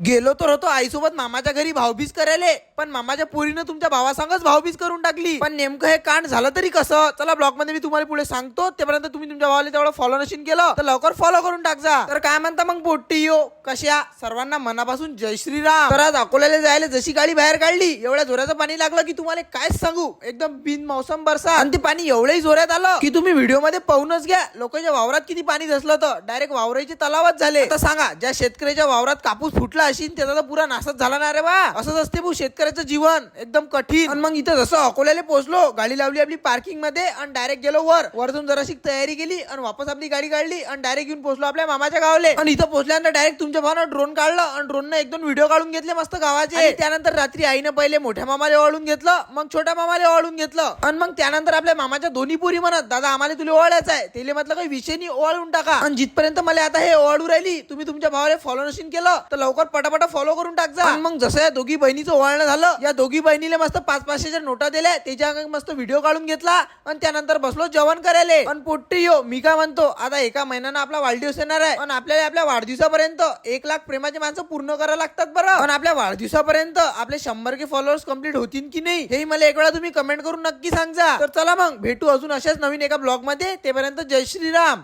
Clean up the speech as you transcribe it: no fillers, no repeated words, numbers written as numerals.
गेलो तर होतो आईसोबत मामाच्या घरी भाऊबीज करायला, पण मामाच्या पोरीनं तुमच्या भावासंगच भाऊबीज करून टाकली. पण नेमकं हे कांड झालं तरी कसं, चला ब्लॉग मध्ये मी तुम्हाला पुढे सांगतो. तेपर्यंत तुम्ही तुमच्या भावाला तेवढं फॉलो नशीन केलं तर लवकर फॉलो करून टाकजा. तर काय म्हणता मग पोट्टीयो, कशा सर्वांना मनापासून जय श्रीराम. तर आज अकोल्याला जायला जशी गाडी बाहेर काढली, एवढ्या जोराचं पाणी लागलं की तुम्हाला काय सांगू, एकदम बिन मौसम बरसा. आणि ते पाणी एवढंही जोरात आलं की तुम्ही व्हिडिओ मध्ये पाहूनच घ्या. लोकांच्या वावरात किती पाणी धसलं तर डायरेक्ट वावराचे तलावच झाले. आता सांगा, ज्या शेतकऱ्याच्या वावरात कापूस फुटला असेल त्याचा तर पुरा नाशच झाला ना रे बा. असंच असते भाऊ शेतकऱ्याचं जीवन, एकदम कठीण. आणि मग इथं जसं अकोल्याला पोहोचलो, गाडी लावली आपली पार्किंग मध्ये आणि डायरेक्ट गेलो वरतून जराशी तयारी केली आणि वापस आपली गाडी काढली आणि डायरेक्ट येऊन पोहोचलो आपल्या मामाच्या गावाले. आणि इथं पोहोचल्यानंतर डायरेक्ट तुमच्या भावानं ड्रोन काढलं आणि ड्रोननं एक दोन व्हिडिओ काढून घेतले मस्त गावाचे. त्यानंतर रात्री आईनं पहिले मोठ्या मामाला ओवाळून घेतलं, मग छोट्या मामाला ओवाळून घेतलं. आणि मग त्यानंतर आपल्या मामाच्या दोन्ही पोरी म्हणत, दादा आम्हाला तुला ओवाळायचं आहे. त्याला म्हटलं काही विषय नाही, ओवाळून टाका. आणि जिथपर्यंत मला आता हे ओवाळू राहिली, तुम्ही तुमच्या भावाला फॉलो नशीन केलं तर लवकर पटापटा फॉलो करून टाकजा. आणि मग जसं या दोघी बहिणीचं ओवाळणं झालं, या दोघी बहिणीला मस्त 500-500च्या नोटा दिल्या, त्याच्या अंगात मस्त व्हिडिओ काढून घेतला आणि त्यानंतर बसलो जेवण करायला. पण पोट्टी यो, मी काय म्हणतो, आता एका महिन्यानं आपला वाढदिवस येणार आहे आणि आपल्याला आपल्या वाढदिवसापर्यंत 1,00,000 प्रेमाचे माणसं पूर्ण करायला लागतात बरं. पण आपल्या वाढदिवसापर्यंत आपले 100K फॉलोअर्स कंप्लीट होतील की नाही, हे मला एक वेळा तुम्ही कमेंट करून नक्की सांगा. तर चला मग भेटू अजून अशाच नवीन एका ब्लॉग मध्ये. तेपर्यंत जय श्रीराम.